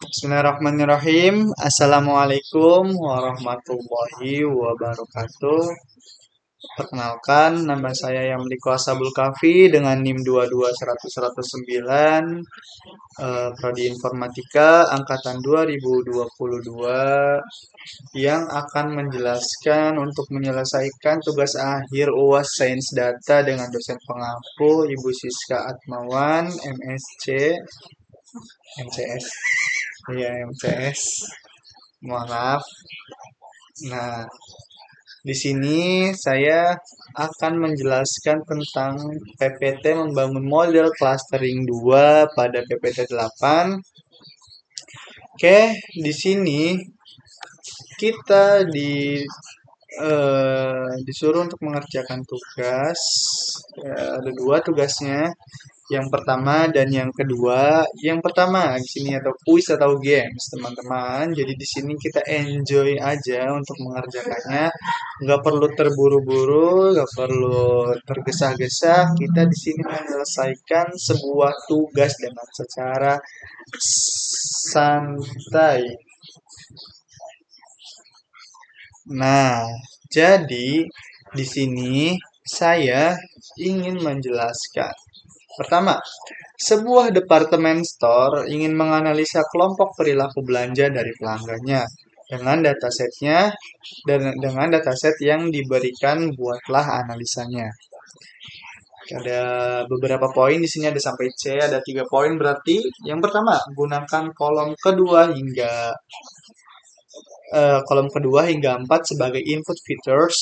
Bismillahirrahmanirrahim. Assalamualaikum warahmatullahi wabarakatuh. Perkenalkan, nama saya Yamliko Ashabul Kahfi dengan NIM 22100 Prodi Informatika Angkatan 2022 yang akan menjelaskan untuk menyelesaikan tugas akhir UAS Sains Data dengan dosen pengampu Ibu Siska Atmawan, MSc, MCS. Iya, MCS. Mohon maaf. Nah, di sini saya akan menjelaskan tentang PPT membangun model clustering 2 pada PPT 8. Oke, di sini kita disuruh untuk mengerjakan tugas. Ada dua tugasnya. Yang pertama dan yang kedua. Yang pertama di sini atau kuis atau games, teman-teman. Jadi di sini kita enjoy aja untuk mengerjakannya. Nggak perlu terburu-buru, nggak perlu tergesa-gesa. Kita di sini menyelesaikan sebuah tugas dengan secara santai. Nah, jadi di sini saya ingin menjelaskan. Pertama, sebuah departemen store ingin menganalisa kelompok perilaku belanja dari pelanggannya dengan datasetnya dan dengan dataset yang diberikan buatlah analisanya. Ada beberapa poin di sini ada sampai C, ada 3 poin berarti. Yang pertama, gunakan kolom kedua hingga 4 sebagai input features.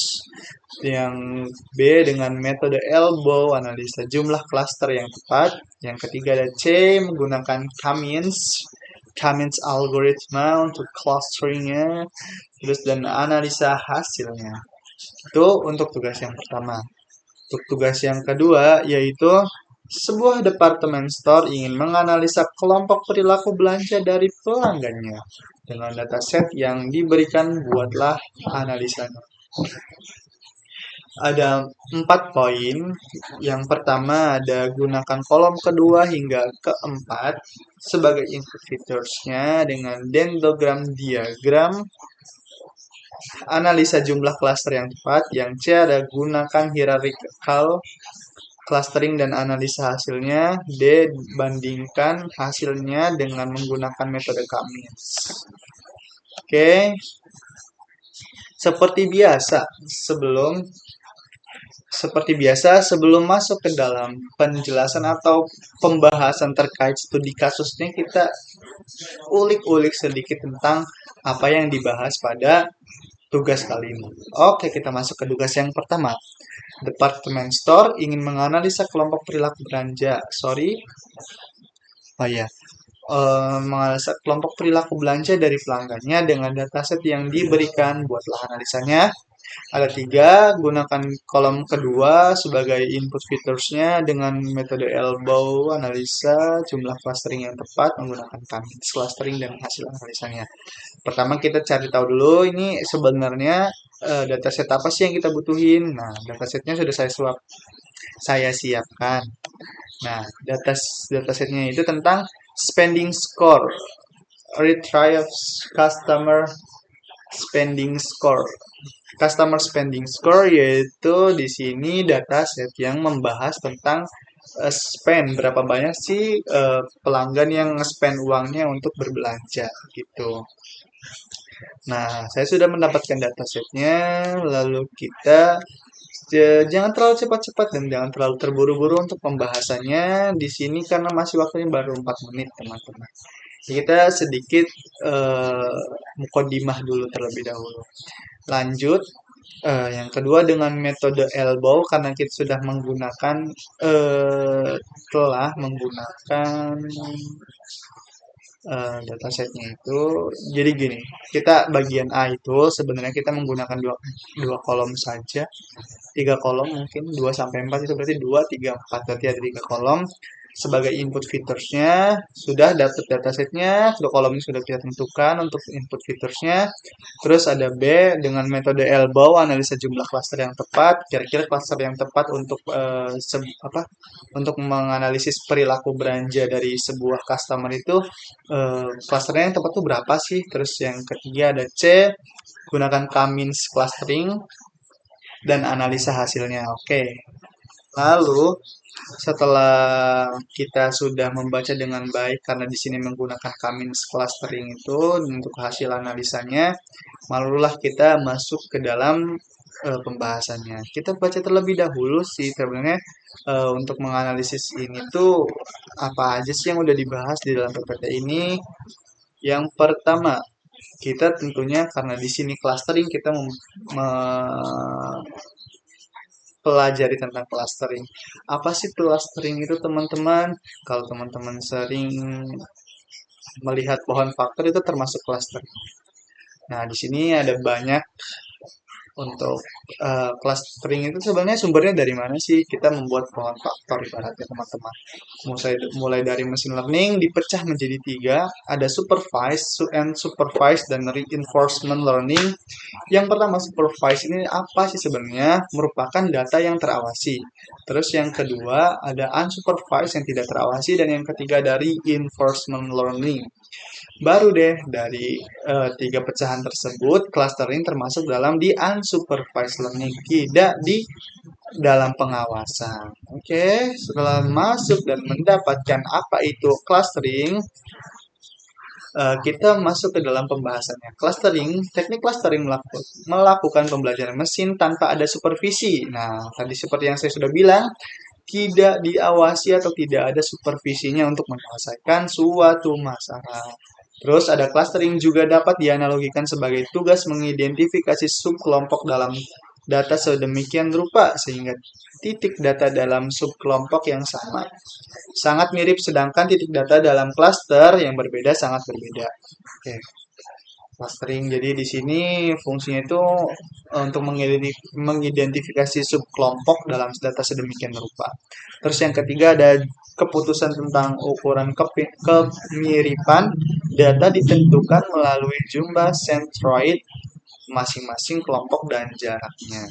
Yang B dengan metode elbow, analisa jumlah cluster yang tepat. Yang ketiga ada C, menggunakan Cummins algoritma untuk clusteringnya. Terus dan analisa hasilnya. Itu untuk tugas yang pertama. Untuk tugas yang kedua yaitu sebuah departemen store ingin menganalisa kelompok perilaku belanja dari pelanggannya. Dengan dataset yang diberikan buatlah analisanya. Ada 4 poin. Yang pertama ada gunakan kolom kedua hingga keempat sebagai input features-nya dengan dendrogram diagram. Analisa jumlah cluster yang tepat. Yang C ada gunakan hierarchical clustering dan analisa hasilnya. D, bandingkan hasilnya dengan menggunakan metode Cummins. Oke. Seperti biasa, sebelum masuk ke dalam penjelasan atau pembahasan terkait studi kasusnya, kita ulik-ulik sedikit tentang apa yang dibahas pada tugas kali ini. Oke, kita masuk ke tugas yang pertama. Departemen store ingin menganalisa kelompok perilaku belanja. Menganalisa kelompok perilaku belanja dari pelanggannya dengan dataset yang diberikan buatlah analisanya. Ada 3, gunakan kolom kedua sebagai input features-nya dengan metode elbow, analisa jumlah clustering yang tepat menggunakan Cummins clustering dan hasil analisanya. Pertama kita cari tahu dulu ini sebenarnya dataset apa sih yang kita butuhin. Nah, datasetnya sudah saya siapkan. Nah, datasetnya itu tentang spending score, retrieves customer spending score yaitu di sini dataset yang membahas tentang spend, berapa banyak sih pelanggan yang spend uangnya untuk berbelanja gitu. Nah, saya sudah mendapatkan datasetnya, lalu kita jangan terlalu cepat-cepat dan jangan terlalu terburu-buru untuk pembahasannya di sini karena masih waktunya baru 4 menit, teman-teman. Kita sedikit mukodimah dulu terlebih dahulu. Lanjut, yang kedua dengan metode elbow karena kita sudah telah menggunakan datasetnya itu. Jadi gini, kita bagian A itu sebenarnya kita menggunakan dua kolom saja, 3 kolom mungkin 2 sampai 4 itu berarti 2, 3, 4 berarti ada 3 kolom. sebagai input featuresnya, sudah dapat datasetnya, kolomnya sudah kita tentukan untuk input featuresnya. Terus ada B dengan metode elbow, analisa jumlah klaster yang tepat, kira-kira klaster yang tepat untuk untuk menganalisis perilaku belanja dari sebuah customer itu klasternya yang tepat tuh berapa sih? Terus yang ketiga ada C, gunakan K-means clustering dan analisa hasilnya. Oke. Lalu setelah kita sudah membaca dengan baik karena di sini menggunakan K-means clustering itu untuk hasil analisanya, malulah kita masuk ke dalam pembahasannya. Kita baca terlebih dahulu sih sebenarnya untuk menganalisis ini tuh apa aja sih yang udah dibahas di dalam PPT ini. Yang pertama, kita tentunya karena di sini clustering kita pelajari tentang clustering. Apa sih clustering itu teman-teman? Kalau teman-teman sering melihat pohon faktor itu termasuk clustering. Nah, di sini ada banyak untuk clustering itu sebenarnya sumbernya dari mana sih? Kita membuat pohon faktor ibaratnya teman-teman. Mulai dari machine learning dipecah menjadi tiga, ada supervised, unsupervised, dan reinforcement learning. Yang pertama supervised ini apa sih sebenarnya? Merupakan data yang terawasi. Terus yang kedua ada unsupervised yang tidak terawasi, dan yang ketiga dari reinforcement learning. Baru deh dari tiga pecahan tersebut, clustering termasuk dalam di unsupervised learning, tidak di dalam pengawasan. Oke, setelah masuk dan mendapatkan apa itu clustering, kita masuk ke dalam pembahasannya. Clustering, teknik clustering melakukan pembelajaran mesin tanpa ada supervisi. Nah, tadi seperti yang saya sudah bilang, tidak diawasi atau tidak ada supervisinya untuk menyelesaikan suatu masalah. Terus ada clustering juga dapat dianalogikan sebagai tugas mengidentifikasi subkelompok dalam data sedemikian rupa sehingga titik data dalam subkelompok yang sama sangat mirip, sedangkan titik data dalam cluster yang berbeda sangat berbeda. Oke. Clustering. Jadi di sini fungsinya itu untuk mengidentifikasi subkelompok dalam data sedemikian rupa. Terus yang ketiga ada keputusan tentang ukuran kemiripan data ditentukan melalui jumlah centroid masing-masing kelompok dan jaraknya.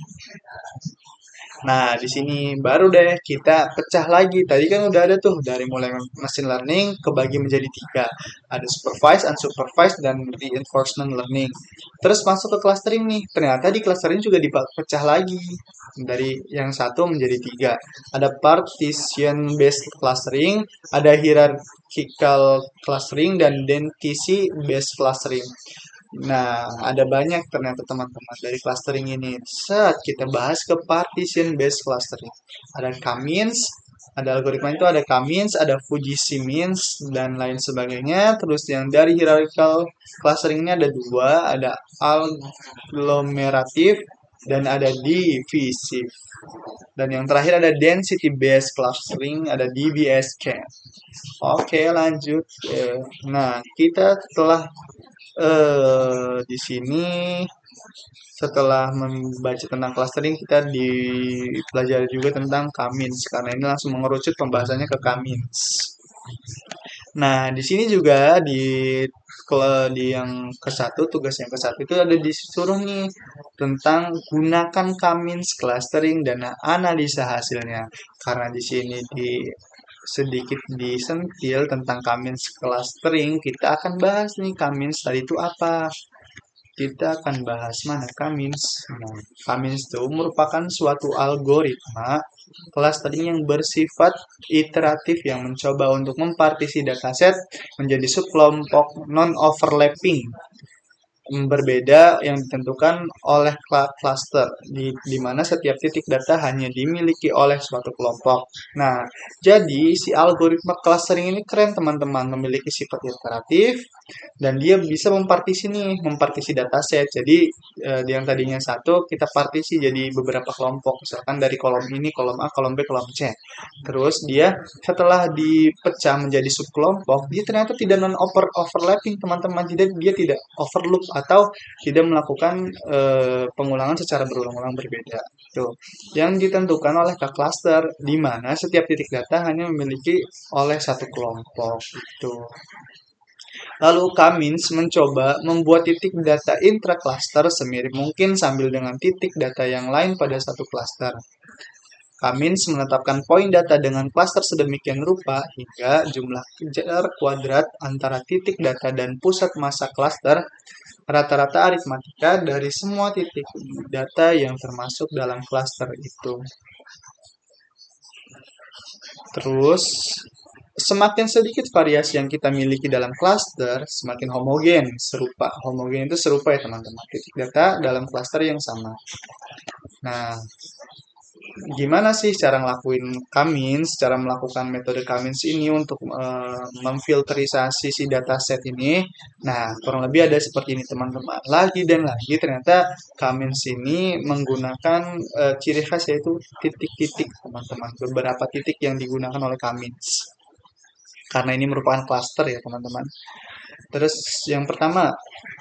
Nah, di sini baru deh kita pecah lagi. Tadi kan udah ada tuh dari mulai machine learning kebagi menjadi tiga. Ada supervised, unsupervised, dan reinforcement learning. Terus masuk ke clustering nih. Ternyata di clustering juga dipecah lagi. Dari yang satu menjadi tiga. Ada partition based clustering, ada hierarchical clustering, dan density based clustering. Nah, ada banyak ternyata teman-teman dari clustering ini. Saat kita bahas ke partition based clustering. Ada K-means, ada algoritma itu ada K-means, ada Fujitsu means, dan lain sebagainya. Terus yang dari hierarchical clustering ini ada dua, ada agglomerative dan ada divisive. Dan yang terakhir ada density based clustering, ada DBSK. Oke, lanjut. Nah, kita telah di sini setelah membaca tentang clustering kita dipelajari juga tentang K-means karena ini langsung mengerucut pembahasannya ke K-means. Nah, di sini juga di yang ke-1, tugas yang ke-1 itu ada disuruh nih tentang gunakan K-means clustering dan analisa hasilnya. Karena di sini sedikit disentil tentang K-means clustering, kita akan bahas nih K-means tadi itu apa. Kita akan bahas mana K-means. Nah, K-means itu merupakan suatu algoritma clustering yang bersifat iteratif yang mencoba untuk mempartisi dataset menjadi subkelompok non-overlapping berbeda yang ditentukan oleh cluster di mana setiap titik data hanya dimiliki oleh suatu kelompok. Nah, jadi si algoritma clustering ini keren teman-teman, memiliki sifat iteratif dan dia bisa mempartisi dataset. Jadi yang tadinya satu kita partisi jadi beberapa kelompok, misalkan dari kolom ini kolom A, kolom B, kolom C. Terus dia setelah dipecah menjadi subkelompok, dia ternyata tidak non overlapping teman-teman, dia tidak overloop atau tidak melakukan pengulangan secara berulang-ulang berbeda. Tuh, yang ditentukan oleh K-cluster di mana setiap titik data hanya memiliki oleh satu kelompok itu. Lalu Cummins mencoba membuat titik data intra-cluster semirip mungkin sambil dengan titik data yang lain pada satu cluster. Cummins menetapkan poin data dengan klaster sedemikian rupa hingga jumlah kejar kuadrat antara titik data dan pusat massa klaster rata-rata aritmatika dari semua titik data yang termasuk dalam klaster itu. Terus, semakin sedikit variasi yang kita miliki dalam klaster, semakin homogen, serupa. Homogen itu serupa ya teman-teman, titik data dalam klaster yang sama. Nah, gimana sih cara ngelakuin Cummins, cara melakukan metode Cummins ini untuk memfilterisasi si dataset ini? Nah, kurang lebih ada seperti ini teman-teman. Lagi dan lagi ternyata Cummins ini menggunakan ciri khas yaitu titik-titik teman-teman. Beberapa titik yang digunakan oleh Cummins. Karena ini merupakan cluster ya teman-teman. Terus yang pertama,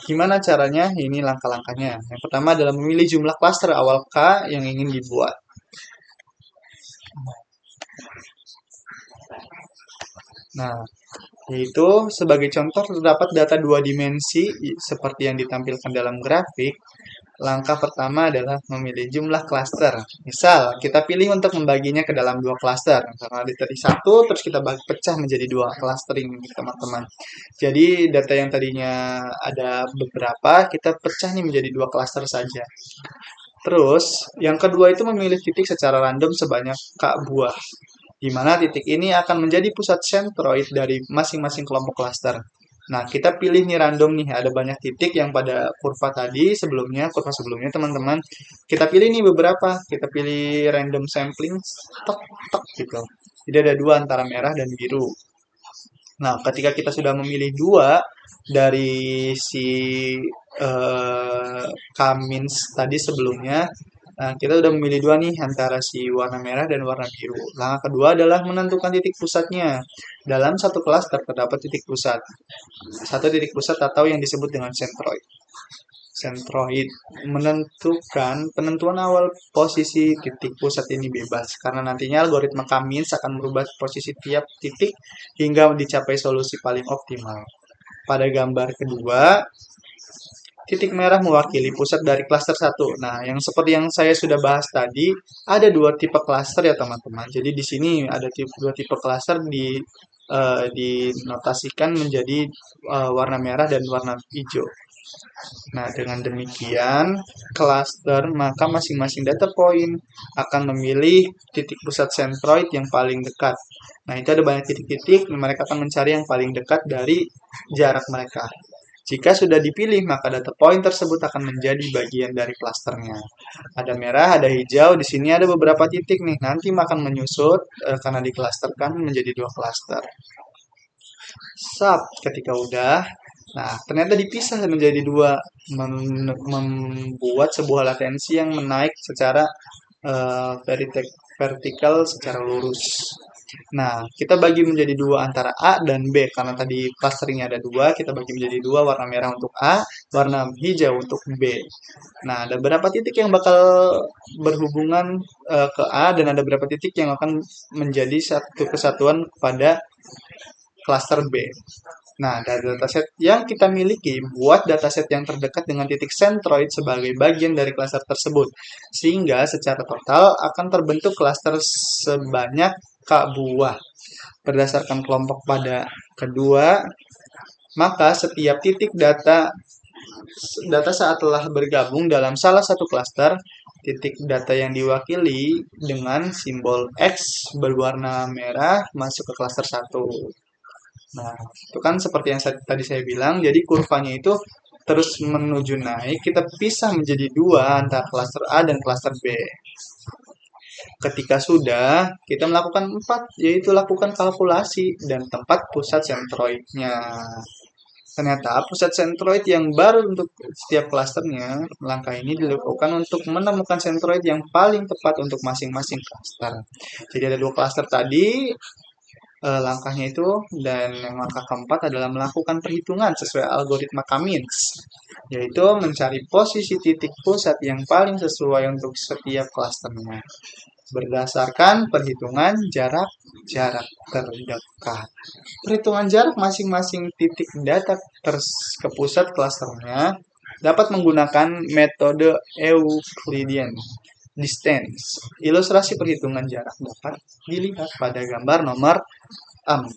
gimana caranya? Ini langkah-langkahnya. Yang pertama adalah memilih jumlah cluster awal K yang ingin dibuat. Nah, yaitu sebagai contoh terdapat data dua dimensi seperti yang ditampilkan dalam grafik. Langkah pertama adalah memilih jumlah klaster. Misal, kita pilih untuk membaginya ke dalam dua klaster. Karena dari satu, terus kita pecah menjadi dua clustering, teman-teman. Jadi, data yang tadinya ada beberapa, kita pecah nih menjadi dua klaster saja. Terus, yang kedua itu memilih titik secara random sebanyak K buah, di mana titik ini akan menjadi pusat sentroid dari masing-masing kelompok klaster. Nah, kita pilih nih random nih, ada banyak titik yang pada kurva tadi sebelumnya, kurva sebelumnya teman-teman. Kita pilih nih beberapa, kita pilih random sampling, tek, tek gitu. Jadi ada dua antara merah dan biru. Nah, ketika kita sudah memilih dua dari si Cummins tadi sebelumnya, nah, kita udah memilih dua nih antara si warna merah dan warna biru. Langkah kedua adalah menentukan titik pusatnya. Dalam satu klaster terdapat titik pusat. Satu titik pusat atau yang disebut dengan sentroid. Sentroid menentukan penentuan awal posisi titik pusat ini bebas karena nantinya algoritma Cummins akan merubah posisi tiap titik hingga dicapai solusi paling optimal. Pada gambar kedua, titik merah mewakili pusat dari klaster 1. Nah, yang seperti yang saya sudah bahas tadi, ada dua tipe klaster ya teman-teman. Jadi di sini ada dua tipe klaster dinotasikan menjadi warna merah dan warna hijau. Nah, dengan demikian, klaster maka masing-masing data point akan memilih titik pusat sentroid yang paling dekat. Nah, itu ada banyak titik-titik, mereka akan mencari yang paling dekat dari jarak mereka. Jika sudah dipilih, maka data point tersebut akan menjadi bagian dari klasternya. Ada merah, ada hijau, di sini ada beberapa titik nih, nanti akan menyusut karena diklasterkan menjadi dua klaster. Ketika udah, nah ternyata dipisah menjadi dua, membuat sebuah latensi yang menaik secara vertikal secara lurus. Nah, kita bagi menjadi dua antara A dan B, karena tadi clusteringnya ada dua, kita bagi menjadi dua, warna merah untuk A, warna hijau untuk B. Nah, ada beberapa titik yang bakal berhubungan ke A, dan ada beberapa titik yang akan menjadi satu kesatuan pada cluster B. Nah, dari dataset yang kita miliki, buat dataset yang terdekat dengan titik sentroid sebagai bagian dari klaster tersebut. Sehingga secara total akan terbentuk klaster sebanyak K buah. Berdasarkan kelompok pada kedua, maka setiap titik data saat telah bergabung dalam salah satu klaster, titik data yang diwakili dengan simbol X berwarna merah masuk ke klaster 1. Nah, itu kan seperti yang tadi saya bilang, jadi kurvanya itu terus menuju naik, kita pisah menjadi dua antara klaster A dan klaster B. Ketika sudah, kita melakukan 4, yaitu lakukan kalkulasi dan tempat pusat sentroidnya. Ternyata pusat sentroid yang baru untuk setiap klasternya, langkah ini dilakukan untuk menemukan sentroid yang paling tepat untuk masing-masing klaster. Jadi ada dua klaster tadi, langkahnya itu, dan yang langkah keempat adalah melakukan perhitungan sesuai algoritma Cummins. yaitu mencari posisi titik pusat yang paling sesuai untuk setiap klasternya berdasarkan perhitungan jarak terdekat. Perhitungan jarak masing-masing titik data ke pusat klasternya dapat menggunakan metode Euclidean distance. Ilustrasi perhitungan jarak dapat dilihat pada gambar nomor 4.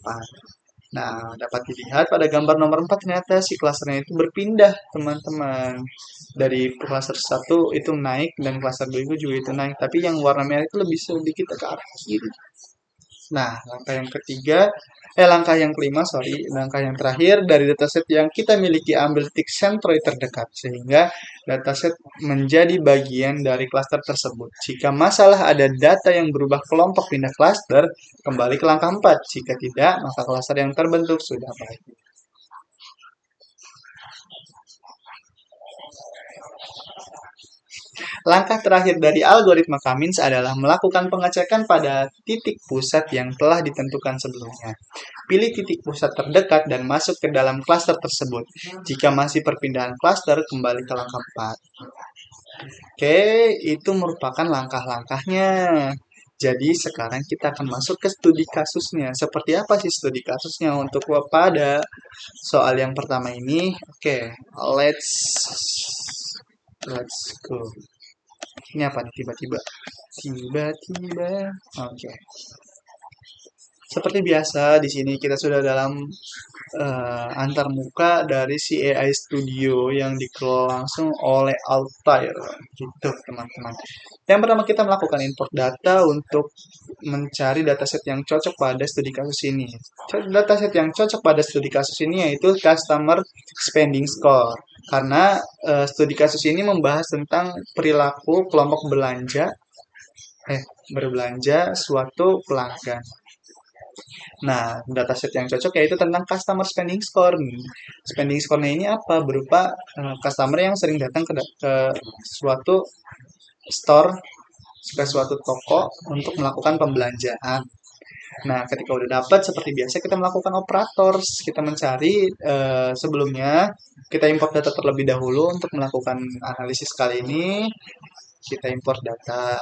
Nah, dapat dilihat pada gambar nomor 4 ternyata si klasternya itu berpindah, teman-teman. Dari klaster 1 itu naik dan klaster 2 itu juga itu naik, tapi yang warna merah itu lebih sedikit ke arah kiri. Nah, langkah yang kelima, langkah yang terakhir dari dataset yang kita miliki ambil titik sentroid terdekat sehingga dataset menjadi bagian dari klaster tersebut. Jika masalah ada data yang berubah kelompok pindah klaster, kembali ke langkah 4. Jika tidak, maka klaster yang terbentuk sudah baik. Langkah terakhir dari algoritma Cummins adalah melakukan pengecekan pada titik pusat yang telah ditentukan sebelumnya. Pilih titik pusat terdekat dan masuk ke dalam klaster tersebut. Jika masih perpindahan klaster, kembali ke langkah 4. Oke, itu merupakan langkah-langkahnya. Jadi sekarang kita akan masuk ke studi kasusnya. Seperti apa sih studi kasusnya untuk pada soal yang pertama ini? Oke, let's go. Ini apa nih tiba-tiba? Tiba-tiba. Oke. Seperti biasa, di sini kita sudah dalam antarmuka dari si AI Studio yang dikelola langsung oleh Altair. Gitu, teman-teman. Yang pertama kita melakukan import data untuk mencari dataset yang cocok pada studi kasus ini. Dataset yang cocok pada studi kasus ini yaitu Customer Spending Score. Karena studi kasus ini membahas tentang perilaku kelompok berbelanja suatu pelanggan. Nah, dataset yang cocok yaitu tentang customer spending score. Spending score-nya ini apa? Berupa customer yang sering datang ke suatu store, ke suatu toko untuk melakukan pembelanjaan. Nah, ketika udah dapat, seperti biasa kita melakukan operator. Kita mencari sebelumnya, kita import data terlebih dahulu untuk melakukan analisis kali ini. Kita import data.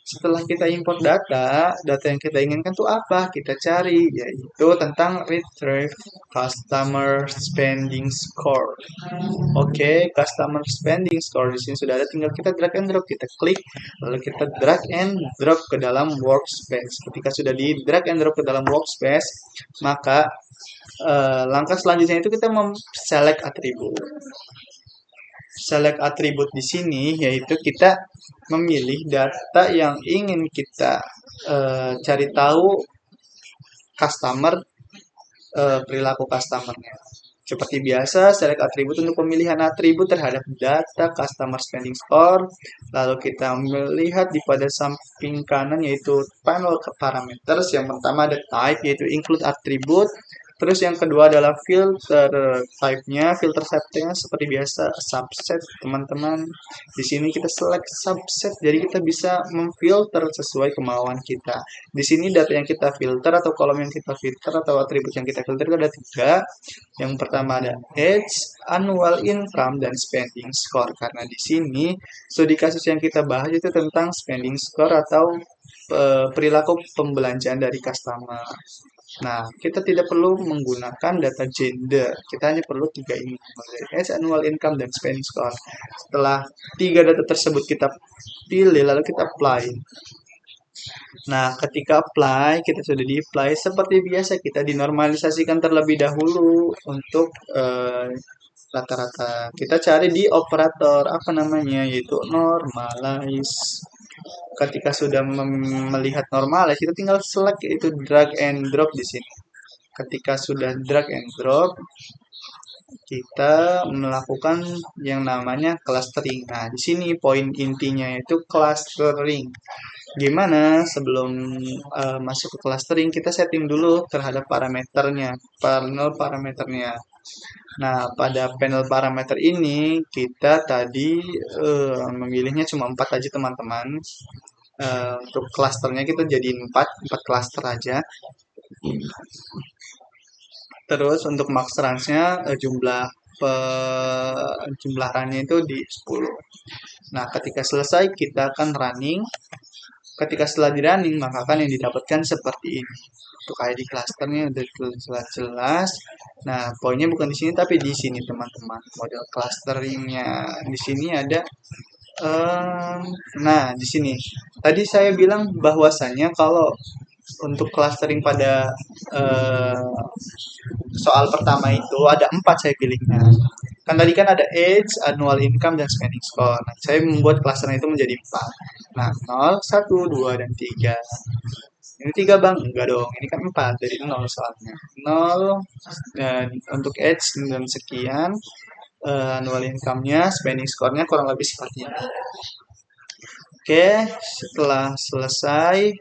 Setelah kita import data yang kita inginkan itu apa? Kita cari, yaitu tentang retrieve customer spending score. Oke, customer spending score di sini sudah ada, tinggal kita drag and drop, kita klik, lalu kita drag and drop ke dalam workspace. Ketika sudah di drag and drop ke dalam workspace, maka langkah selanjutnya itu kita select atribut. Select atribut di sini yaitu kita memilih data yang ingin kita cari tahu perilaku customernya. Seperti biasa, select atribut untuk pemilihan atribut terhadap data customer spending score. Lalu kita melihat di pada samping kanan yaitu panel parameters. Yang pertama ada type yaitu include attribute. Terus yang kedua adalah filter type-nya. Filter type-nya seperti biasa subset, teman-teman. Di sini kita select subset, jadi kita bisa memfilter sesuai kemauan kita. Di sini data yang kita filter atau kolom yang kita filter atau atribut yang kita filter ada 3. Yang pertama ada age, annual income, dan spending score. Karena di sini studi kasus yang kita bahas itu tentang spending score atau perilaku pembelanjaan dari customer. Nah, kita tidak perlu menggunakan data gender. Kita hanya perlu 3 ini, age, annual income, dan spending score. Setelah 3 data tersebut kita pilih, lalu kita apply. Nah, ketika apply, kita sudah di-apply. Seperti biasa, kita dinormalisasikan terlebih dahulu untuk rata-rata. Kita cari di operator, apa namanya, yaitu normalize. Ketika sudah melihat normalize, kita tinggal select itu drag and drop di sini. Ketika sudah drag and drop, kita melakukan yang namanya clustering. Nah, di sini poin intinya itu clustering. Gimana sebelum masuk ke clustering, kita setting dulu terhadap panel parameternya. Nah, pada panel parameter ini kita tadi memilihnya cuma 4 aja, teman-teman. Untuk klasternya kita jadi 4 klaster aja. Terus untuk max range-nya jumlah jumlah runnya itu di 10. Nah, ketika selesai kita akan running. Ketika setelah di running, maka akan yang didapatkan seperti ini. Untuk ID clusternya udah jelas-jelas. Nah, poinnya bukan di sini tapi di sini teman-teman. Model clusteringnya di sini ada. Nah, di sini. Tadi saya bilang bahwasanya kalau untuk clustering pada soal pertama itu ada 4 saya pilihnya. Kan tadi kan ada age, annual income, dan spending score. Nah, saya membuat cluster itu menjadi 4. Nah, 0, 1, 2, dan 3. Ini 3 bang? Enggak dong, ini kan 4 dari 0 soalnya. 0 dan untuk age dan sekian, annual income-nya, spending score-nya kurang lebih seperti ini. Oke, setelah selesai,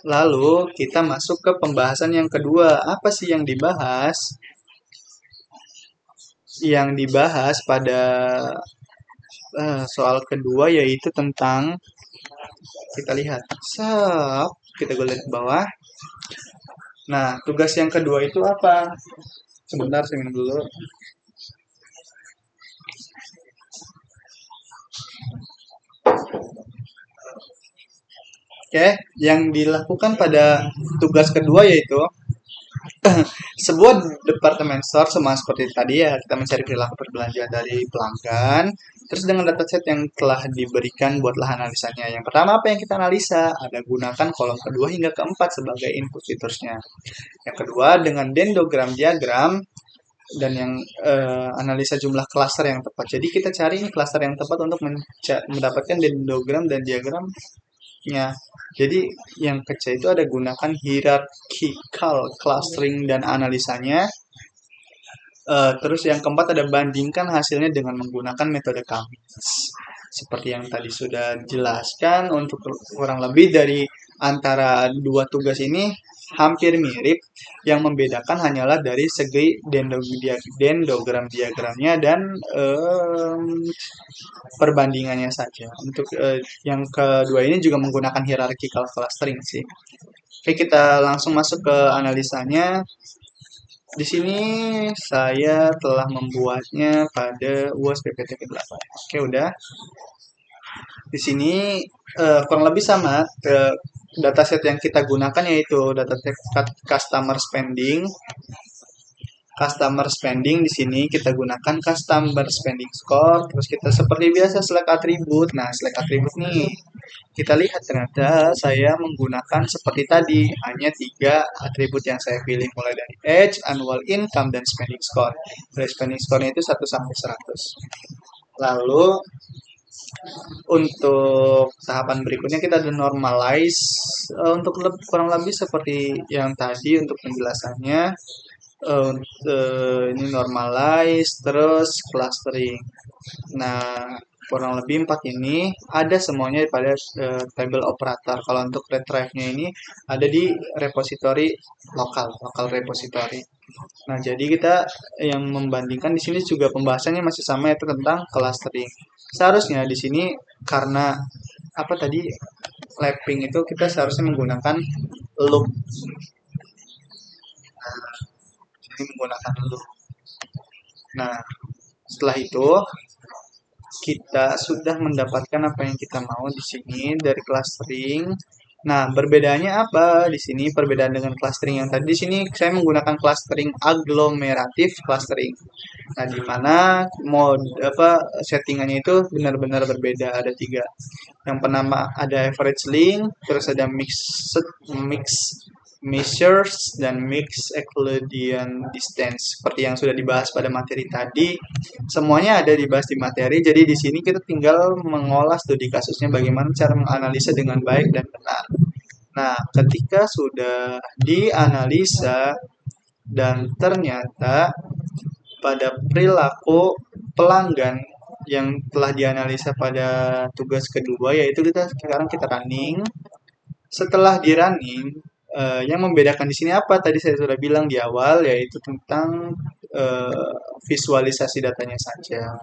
lalu kita masuk ke pembahasan yang kedua. Apa sih yang dibahas? Yang dibahas pada soal kedua yaitu tentang, kita lihat, kita lihat ke bawah. Nah, tugas yang kedua itu apa? Sebentar, saya minum dulu. Oke, yang dilakukan pada tugas kedua yaitu sebuah departemen store sama seperti tadi ya, kita mencari perilaku perbelanjaan dari pelanggan terus dengan dataset yang telah diberikan buatlah analisanya. Yang pertama apa yang kita analisa? Ada gunakan kolom kedua hingga keempat sebagai input fiturnya. Yang kedua dengan dendrogram diagram dan yang analisa jumlah klaster yang tepat. Jadi kita cari ini klaster yang tepat untuk mendapatkan dendrogram dan diagramnya. Jadi yang kecil itu ada gunakan hierarchical clustering dan analisanya. Terus yang keempat ada bandingkan hasilnya dengan menggunakan metode Cummins. Seperti yang tadi sudah dijelaskan, untuk kurang lebih dari antara dua tugas ini hampir mirip. Yang membedakan hanyalah dari segi dendrogram diagramnya dan perbandingannya saja. Untuk yang kedua ini juga menggunakan hierarchical clustering sih. Oke, kita langsung masuk ke analisanya. Di sini saya telah membuatnya pada UAS PPT ke-8. Oke, udah. Di sini kurang lebih sama dataset yang kita gunakan yaitu dataset customer spending. Customer spending di sini kita gunakan customer spending score. Terus kita seperti biasa select atribut. Nah, select atribut nih. Kita lihat ternyata saya menggunakan seperti tadi, hanya 3 atribut yang saya pilih mulai dari age, annual income, dan spending score. Dari spending score-nya itu 1 sampai 100. Lalu untuk tahapan berikutnya kita ada normalize. Untuk kurang lebih seperti yang tadi untuk penjelasannya. Ini normalize, terus clustering. Nah, kurang lebih 4 ini ada semuanya pada table operator. Kalau untuk retrieve-nya ini ada di repository lokal repository. Nah, jadi kita yang membandingkan di sini juga pembahasannya masih sama, yaitu tentang clustering. Seharusnya di sini karena apa tadi lapping itu kita seharusnya menggunakan loop. Nah, ini menggunakan loop. Nah, setelah itu kita sudah mendapatkan apa yang kita mau di sini dari clustering. Nah, berbedanya apa di sini? Perbedaan dengan clustering yang tadi di sini saya menggunakan clustering agglomeratif clustering. Nah, di mana settingannya itu benar-benar berbeda, ada 3. Yang pertama ada average link, terus ada mix measures dan mix Euclidean distance. Seperti yang sudah dibahas pada materi tadi, semuanya ada dibahas di materi. Jadi di sini kita tinggal mengolah studi kasusnya bagaimana cara menganalisa dengan baik dan benar. Nah, ketika sudah dianalisa dan ternyata pada perilaku pelanggan yang telah dianalisa pada tugas kedua, yaitu sekarang kita running. Setelah di running, yang membedakan di sini apa? Tadi saya sudah bilang di awal, yaitu tentang visualisasi datanya saja.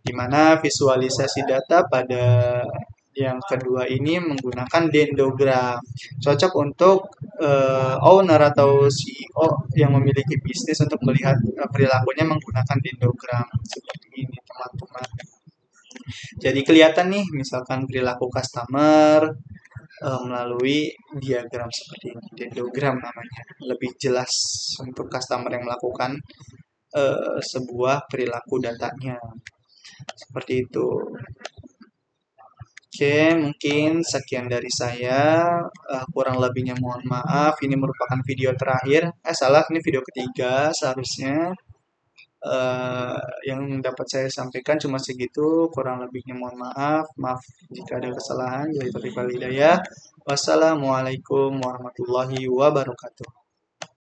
Di mana visualisasi data pada yang kedua ini menggunakan dendrogram. Cocok untuk owner atau CEO yang memiliki bisnis untuk melihat perilakunya menggunakan dendrogram seperti ini teman-teman. Jadi kelihatan nih misalkan perilaku customer melalui diagram seperti ini, dendrogram namanya. Lebih jelas untuk customer yang melakukan sebuah perilaku datanya. Seperti itu. Oke, mungkin sekian dari saya. Kurang lebihnya mohon maaf. Ini merupakan video terakhir. Salah, ini video ketiga seharusnya. Yang dapat saya sampaikan cuma segitu. Kurang lebihnya mohon maaf. Maaf jika ada kesalahan. Jadi, Wassalamualaikum warahmatullahi wabarakatuh.